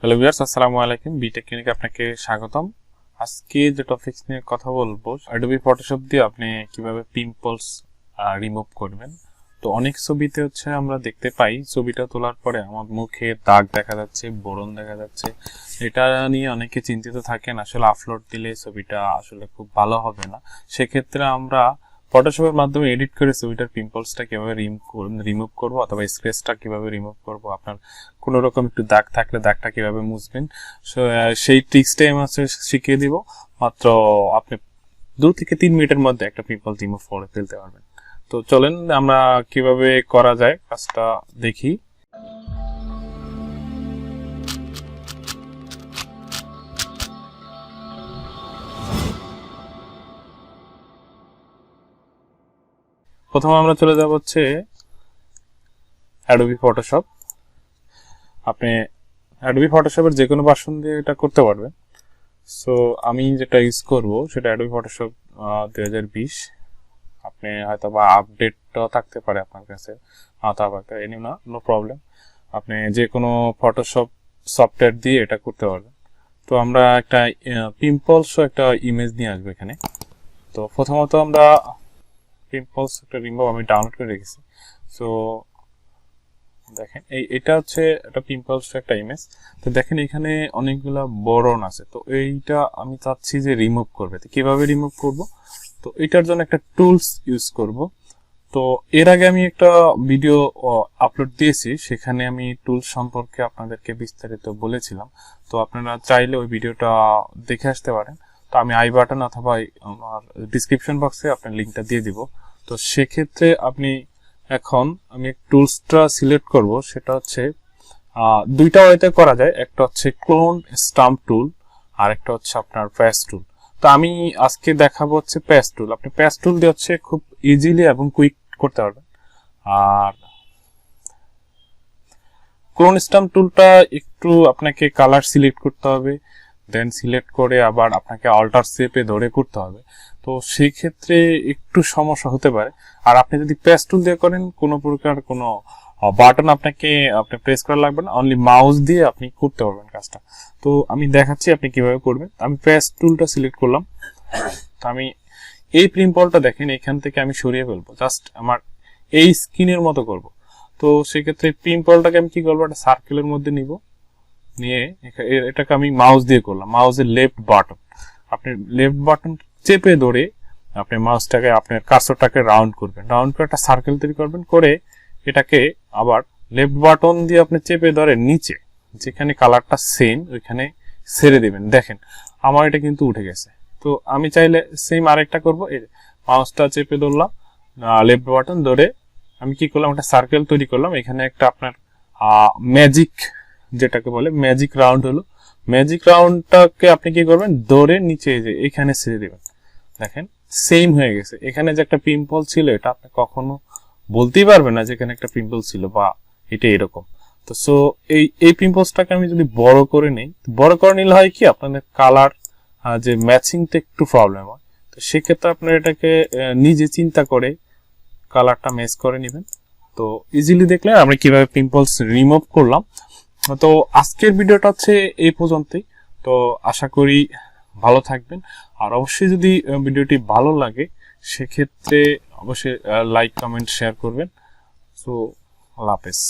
Hello viewers, আসসালামু আলাইকুম। B Tech ক্লিনিকে আপনাকে স্বাগতম। আজকে যে টপিকস নিয়ে কথা বলবো, অ্যাডোবি ফটোশপ দিয়ে আপনি কিভাবে পিম্পলস রিমুভ করবেন। তো অনেক ছবিতে আমরা দেখতে পাই, ছবিটা তোলার পরে আমার মুখে দাগ দেখা যাচ্ছে, বোরন দেখা যাচ্ছে। এটা নিয়ে অনেকে চিন্তিত থাকেন, আসলে আপলোড দিলে ছবিটা আসলে খুব ভালো হবে না। সেক্ষেত্রে আমরা ফটোশপের মাধ্যমে এডিট করে ছবিটার পিম্পলসটা কিভাবে রিমুভ করবো অথবা স্ক্র্যাচটা কিভাবে রিমুভ করবো, আপনার কোনো রকম একটু দাগ থাকলে দাগটা কিভাবে মুছবেন, সেই ট্রিক্সটাই আমি শিখিয়ে দিব। মাত্র আপনি 2 থেকে 3 মিনিটের মধ্যে একটা পিম্পল রিমুভ করে ফেলতে পারবেন। তো চলেন আমরা কিভাবে করা যায় কাজটা দেখি। প্রথমে আমরা চলে যাব অ্যাডোবি ফটোশপ। আপনি অ্যাডোবি ফটোশপের যে কোনো ভার্সন দিয়ে এটা করতে পারবেন। সো আমি যেটা ইউজ করব সেটা অ্যাডোবি ফটোশপ 2020। আপনি হয়তো বা আপডেটটাও থাকতে পারে আপনার কাছে, এনি না, নো প্রবলেম। আপনি যে কোনো ফটোশপ সফটওয়্যার দিয়ে এটা করতে পারবেন। তো আমরা একটা পিম্পলস একটা ইমেজ নিয়ে আসবো এখানে। তো প্রথমত আমরা পিম্পলস একটা রিমুভ আমি ডাউনলোড করে রেখেছি। সো দেখেন এটা একটা পিম্পলস একটা ইমেজ। তো দেখেন এখানে অনেকগুলা বোরন আছে। তো এইটা আমি চাচ্ছি যে রিমুভ করবে। তো কিভাবে রিমুভ করব? তো এটার জন্য একটা টুলস ইউজ করব। তো এর আগে আমি একটা ভিডিও আপলোড দিয়েছি, সেখানে আমি টুলস সম্পর্কে আপনাদেরকে বিস্তারিত বলেছিলাম। তো আপনারা চাইলে ওই ভিডিওটা দেখে আসতে পারেন। তো আমি আই বাটন অথবা আমার ডিসক্রিপশন বক্সে আপনার লিঙ্কটা দিয়ে দিব। তো সেক্ষেত্রে এখন আমি টুলসটা সিলেক্ট করব। সেটা দুইটা ওয়েতে করা যায়। একটা ক্লোন স্টাম্প টুল, আর একটা আপনার প্যাচ টুল। তো আমি আজকে দেখাবো প্যাচ টুল। আপনি প্যাচ টুল দিয়ে খুব ইজিলি এবং কুইক করতে পারবেন। আর ক্লোন স্টাম্প টুলটা একটু আপনাকে কালার সিলেক্ট করতে হবে, দেন সিলেক্ট করে আবার আপনাকে অল্টার শেপে ধরে করতে হবে। তো সেই ক্ষেত্রে একটু সমস্যা হতে পারে। আর আপনি যদি প্যাচ টুল দিয়ে করেন, কোনো প্রকার কোনো বাটন আপনি প্রেস করা লাগবে না, অনলি মাউস দিয়ে আপনি করতে পারবেন কাজটা। তো আমি দেখাচ্ছি আপনি কিভাবে করবেন। আমি প্যাচ টুলটা সিলেক্ট করলাম। তো আমি এই পিম্পলটা দেখেন এখান থেকে আমি সরিয়ে ফেলবো, জাস্ট আমার এই স্কিনের মতো করব। তো সেক্ষেত্রে পিম্পলটাকে আমি কি করবো, একটা সার্কেলের মধ্যে নিব, নিয়ে এটাকে আমি মাউস দিয়ে করলাম। মাউসের লেফট বাটন, আপনি লেফট বাটন চেপে ধরে আপনি মাউসটাকে আপনার কার্সরটাকে রাউন্ড করবেন, রাউন্ড করে একটা সার্কেল তৈরি করবেন, করে এটাকে আবার লেফট বাটন দিয়ে আপনি চেপে ধরে নিচে যেখানে কালারটা সেম ওইখানে ছেড়ে দিবেন। দেখেন আমার এটা কিন্তু উঠে গেছে। তো আমি চাইলে সেম আরেকটা করবো। এই মাউসটা চেপে ধরলাম, লেফট বাটন ধরে আমি কি করলাম, একটা সার্কেল তৈরি করলাম। এখানে একটা আপনার ম্যাজিক, যেটাকে বলে ম্যাজিক রাউন্ড হলো। ম্যাজিক রাউন্ডটাকে আপনি কি করবেন, ধরে নিচে যে এখানে ছেড়ে দিবেন। দেখেন সেম হয়ে গেছে। এখানে যে একটা পিম্পল ছিল, এটা আপনি কখনো বলতেই পারবেন না যে এখানে একটা পিম্পল ছিল বা এটা এরকম। তো সো এই পিম্পলসটাকে আমি যদি বড় করে নিই, বড় করে নিলে হয় কি, আপনাদের কালার যে ম্যাচিংটা একটু প্রবলেম হয়। তো সেক্ষেত্রে আপনার এটাকে নিজে চিন্তা করে কালারটা ম্যাচ করে নেবেন। তো ইজিলি দেখলে আমরা কিভাবে পিম্পলস রিমুভ করলাম। তো আজকের ভিডিওটা এই পর্যন্তই। তো আশা করি ভালো থাকবেন। আর অবশ্যই যদি ভিডিওটি ভালো লাগে সেক্ষেত্রে অবশ্যই লাইক, কমেন্ট, শেয়ার করবেন। সো আল্লাহ হাফেজ।